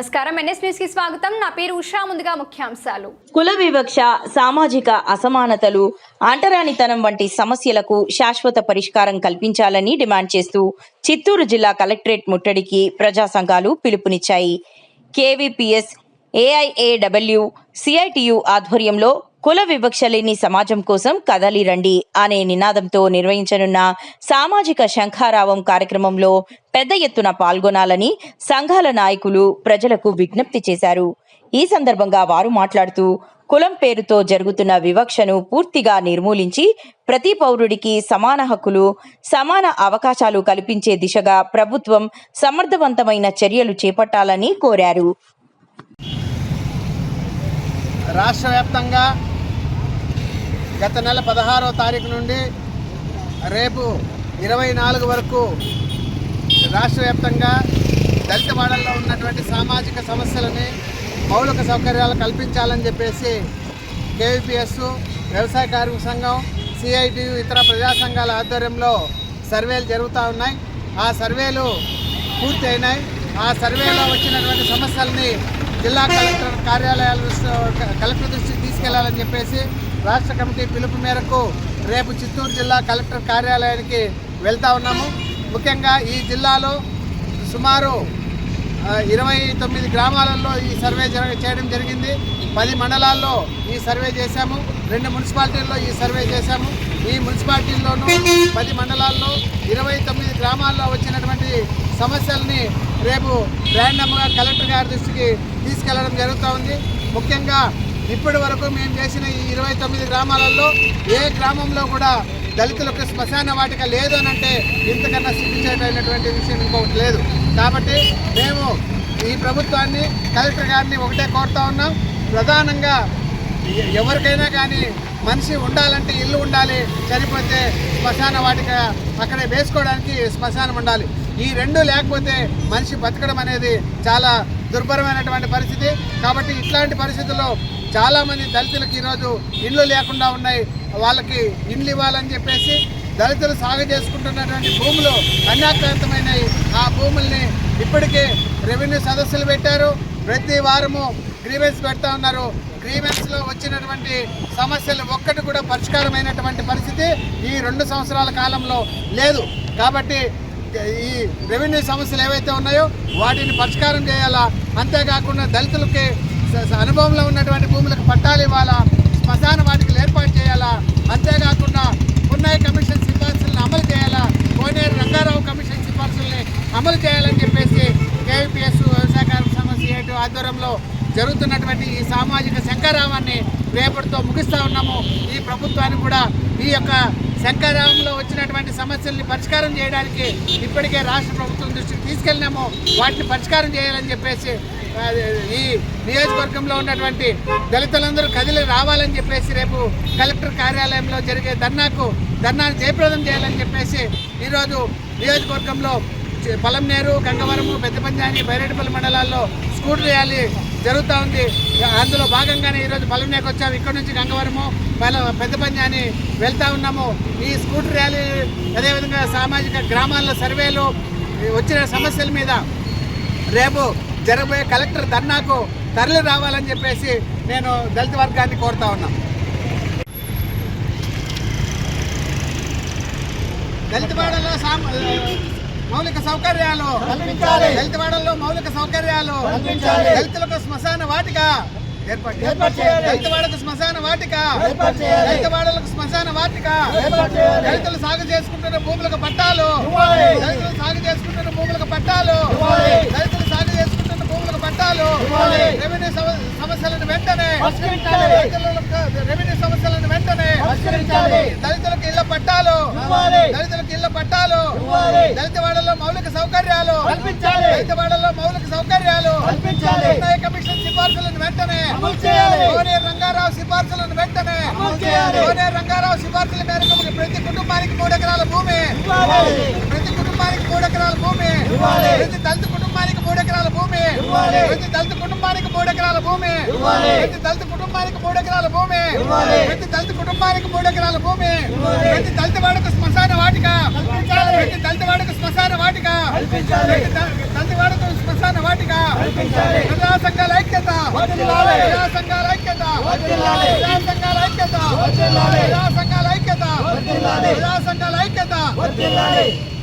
నమస్కారం NS news కి స్వాగతం. నా పేరు ఉషా. ముందుగా ముఖ్యాంశాలు. కుల వివక్ష, సామాజిక అసమానతలు, అంటరానితనం వంటి సమస్యలకు శాశ్వత పరిష్కారం కల్పించాలని డిమాండ్ చేస్తూ చిత్తూరు జిల్లా కలెక్టరేట్ ముట్టడికి ప్రజా సంఘాలు పిలుపునిచ్చాయి. కేవీపీఎస్, ఏఐఏడబ్ల్యూ, సిఐటియు ఆధ్వర్యంలో కుల వివక్ష లేని సమాజం కోసం కదలి రండి అనే నినాదంతో నిర్వహించనున్న సామాజిక శంఖారావం కార్యక్రమంలో పెద్ద ఎత్తున పాల్గొనాలని సంఘాల నాయకులు ప్రజలకు విజ్ఞప్తి చేశారు. ఈ సందర్భంగా వారు మాట్లాడుతూ కులం పేరుతో జరుగుతున్న వివక్షను పూర్తిగా నిర్మూలించి ప్రతి పౌరుడికి సమాన హక్కులు, సమాన అవకాశాలు కల్పించే దిశగా ప్రభుత్వం సమర్థవంతమైన చర్యలు చేపట్టాలని కోరారు. రాష్ట్ర వ్యాప్తంగా గత నెల 16వ తారీఖు నుండి రేపు 24 వరకు రాష్ట్ర వ్యాప్తంగా దళితవాడల్లో ఉన్నటువంటి సామాజిక సమస్యలని, మౌలిక సౌకర్యాలు కల్పించాలని చెప్పేసి కేవీపీఎస్, వ్యవసాయ కార్మిక సంఘం, సిఐటియు, ఇతర ప్రజా సంఘాల ఆధ్వర్యంలో సర్వేలు జరుగుతూ ఉన్నాయి. ఆ సర్వేలు పూర్తి అయినాయి. ఆ సర్వేలో వచ్చినటువంటి సమస్యల్ని జిల్లా కలెక్టర్ కలెక్టర్ దృష్టికి తీసుకెళ్లాలని చెప్పేసి రాష్ట్ర కమిటీ పిలుపు మేరకు రేపు చిత్తూరు జిల్లా కలెక్టర్ కార్యాలయానికి వెళ్తూ ఉన్నాము. ముఖ్యంగా ఈ జిల్లాలో సుమారు 29 గ్రామాలలో ఈ సర్వే చేయడం జరిగింది. 10 మండలాల్లో ఈ సర్వే చేశాము. 2 మున్సిపాలిటీల్లో ఈ సర్వే చేశాము. ఈ మున్సిపాలిటీల్లోనూ 10 మండలాల్లో 29 గ్రామాల్లో వచ్చినటువంటి సమస్యల్ని రేపు ర్యాండమ్గా కలెక్టర్ గారి దృష్టికి తీసుకెళ్లడం జరుగుతూ ఉంది. ముఖ్యంగా ఇప్పటి వరకు మేము చేసిన ఈ 29 గ్రామాలలో ఏ గ్రామంలో కూడా దళితులకు శ్మశాన వాటిక లేదు అని అంటే ఇంతకన్నా సిగ్గుచేటైనటువంటి విషయం ఇంకొకటి లేదు. కాబట్టి మేము ఈ ప్రభుత్వాన్ని, కలెక్టర్ గారిని ఒకటే కోరుతా ఉన్నాం. ప్రధానంగా ఎవరికైనా కానీ మనిషి ఉండాలంటే ఇల్లు ఉండాలి, చనిపోతే శ్మశాన వాటిక అక్కడే వేసుకోవడానికి శ్మశానం ఉండాలి. ఈ రెండు లేకపోతే మనిషి బతకడం అనేది చాలా దుర్భరమైనటువంటి పరిస్థితి. కాబట్టి ఇట్లాంటి పరిస్థితుల్లో చాలామంది దళితులకు ఈరోజు ఇండ్లు లేకుండా ఉన్నాయి. వాళ్ళకి ఇండ్లు ఇవ్వాలని చెప్పేసి దళితులు సాగు చేసుకుంటున్నటువంటి భూములు అన్యాక్రాంతమైనవి. ఆ భూముల్ని ఇప్పటికే రెవెన్యూ సదస్సులు పెట్టారు. ప్రతి వారము గ్రీవెన్స్ పెడతా ఉన్నారు. గ్రీవెన్స్లో వచ్చినటువంటి సమస్యలు ఒక్కటి కూడా పరిష్కారమైనటువంటి పరిస్థితి ఈ 2 సంవత్సరాల కాలంలో లేదు. కాబట్టి ఈ రెవెన్యూ సమస్యలు ఏవైతే ఉన్నాయో వాటిని పరిష్కారం చేయాలా. అంతేకాకుండా దళితులకి అనుభవంలో ఉన్నటువంటి భూములకు పట్టాలు ఇవ్వాలా, శ్మశాన వాటికలు ఏర్పాటు చేయాలా. అంతేకాకుండా పున్నయ్య కమిషన్ సిఫార్సులను అమలు చేయాలా, కోనేరు రంగారావు కమిషన్ సిఫార్సుల్ని అమలు చేయాలని చెప్పేసి కేవీపీఎస్, వ్యవసాయ కార్మిక సంఘం, సిఐటి ఆధ్వర్యంలో జరుగుతున్నటువంటి ఈ సామాజిక శంఖారావాన్ని రేపటితో ముగిస్తూ ఉన్నాము. ఈ ప్రభుత్వాన్ని కూడా ఈ యొక్క శంఖారావంలో వచ్చినటువంటి సమస్యల్ని పరిష్కారం చేయడానికి ఇప్పటికే రాష్ట్ర ప్రభుత్వం దృష్టికి తీసుకెళ్ళినాము. వాటిని పరిష్కారం చేయాలని చెప్పేసి ఈ నియోజకవర్గంలో ఉన్నటువంటి దళితులందరూ కదిలి రావాలని చెప్పేసి రేపు కలెక్టర్ కార్యాలయంలో జరిగే ధర్నాను జయప్రదం చేయాలని చెప్పేసి ఈరోజు నియోజకవర్గంలో పలంనేరు, గంగవరము, పెద్దపంజాని, బైరెడ్డిపల్లి మండలాల్లో స్కూటర్ ర్యాలీ జరుగుతూ ఉంది. అందులో భాగంగానే ఈరోజు పలంనేరుకు వచ్చాము. ఇక్కడ నుంచి గంగవరము, పెద్దపంజాని వెళ్తూ ఉన్నాము. ఈ స్కూటర్ ర్యాలీ అదేవిధంగా సామాజిక గ్రామాల్లో సర్వేలు వచ్చిన సమస్యల మీద రేపు జరగబోయే కలెక్టర్ ధర్నాకు తరలి రావాలని చెప్పేసి నేను దళిత వర్గాన్ని కోరుతా ఉన్నాను. దళితవాడలో మౌలిక సౌకర్యాలు కల్పించాలి. దళితవాడల్లో మౌలిక సౌకర్యాలు కల్పించాలి. దళితులకు శ్మశాన వాటిక ఏర్పాటు చేయాలి. దళితవాడకు శ్మశాన వాటిక ఏర్పాటు చేయాలి. దళితవాడలకు శ్మశాన వాటిక ఏర్పాటు చేయాలి. దళితులు సాగు చేసుకుంటున్న భూములకు పట్టాలు, దళితులు సాగు చేసుకుంటున్న భూములకు పట్టాలు, దళితులు సాగు చేసుకుంటున్న భూములకు పట్టాలు, రెవెన్యూ సమస్యలను వెంటనే రెవెన్యూ సమస్యలను వెంటనే దళితులకు ఇళ్ల పట్టాలు, దళితులకు ఇళ్ల పట్టాలు, దళితవాడలో మౌలిక సౌకర్యాలు కల్పించాలి. దళితవాడలో మౌలిక సౌకర్యాలు కల్పించాలి. పున్నయ్య కమిషన్ సిఫార్సులను వెంటనే కోనేరు రంగారావు సిఫార్సులను వెంటనే కోనేరు రంగారావు సిఫార్సుల మేరకు ప్రతి కుటుంబానికి 3 ఎకరాల భూమి, ప్రతి కుటుంబానికి 3 ఎకరాల భూమి, ప్రతి దళిత కుటుంబానికి 3 ఎకరాల భూమి, ప్రతి దళిత కుటుంబానికి 3 ఎకరాల భూమి, ప్రతి దళిత కుటుంబానికి 3 ఎకరాల భూమి, ప్రతి దళిత కుటుంబానికి 3 ఎకరాల భూమి, ప్రతి దళితవాడకు శ్మశాన వాటిక, ప్రతి దళితవాడకు శ్మశాన వాటిక, దళితవాడకు శ్మశాన వాటిక ప్రజా సంఘాల ఐక్యత, ప్రజా సంఘాల ఐక్యత, ప్రజా సంఘాల ఐక్యత, ప్రజా సంఘాల ఐక్యత, ప్రజా సంఘాల ఐక్యత.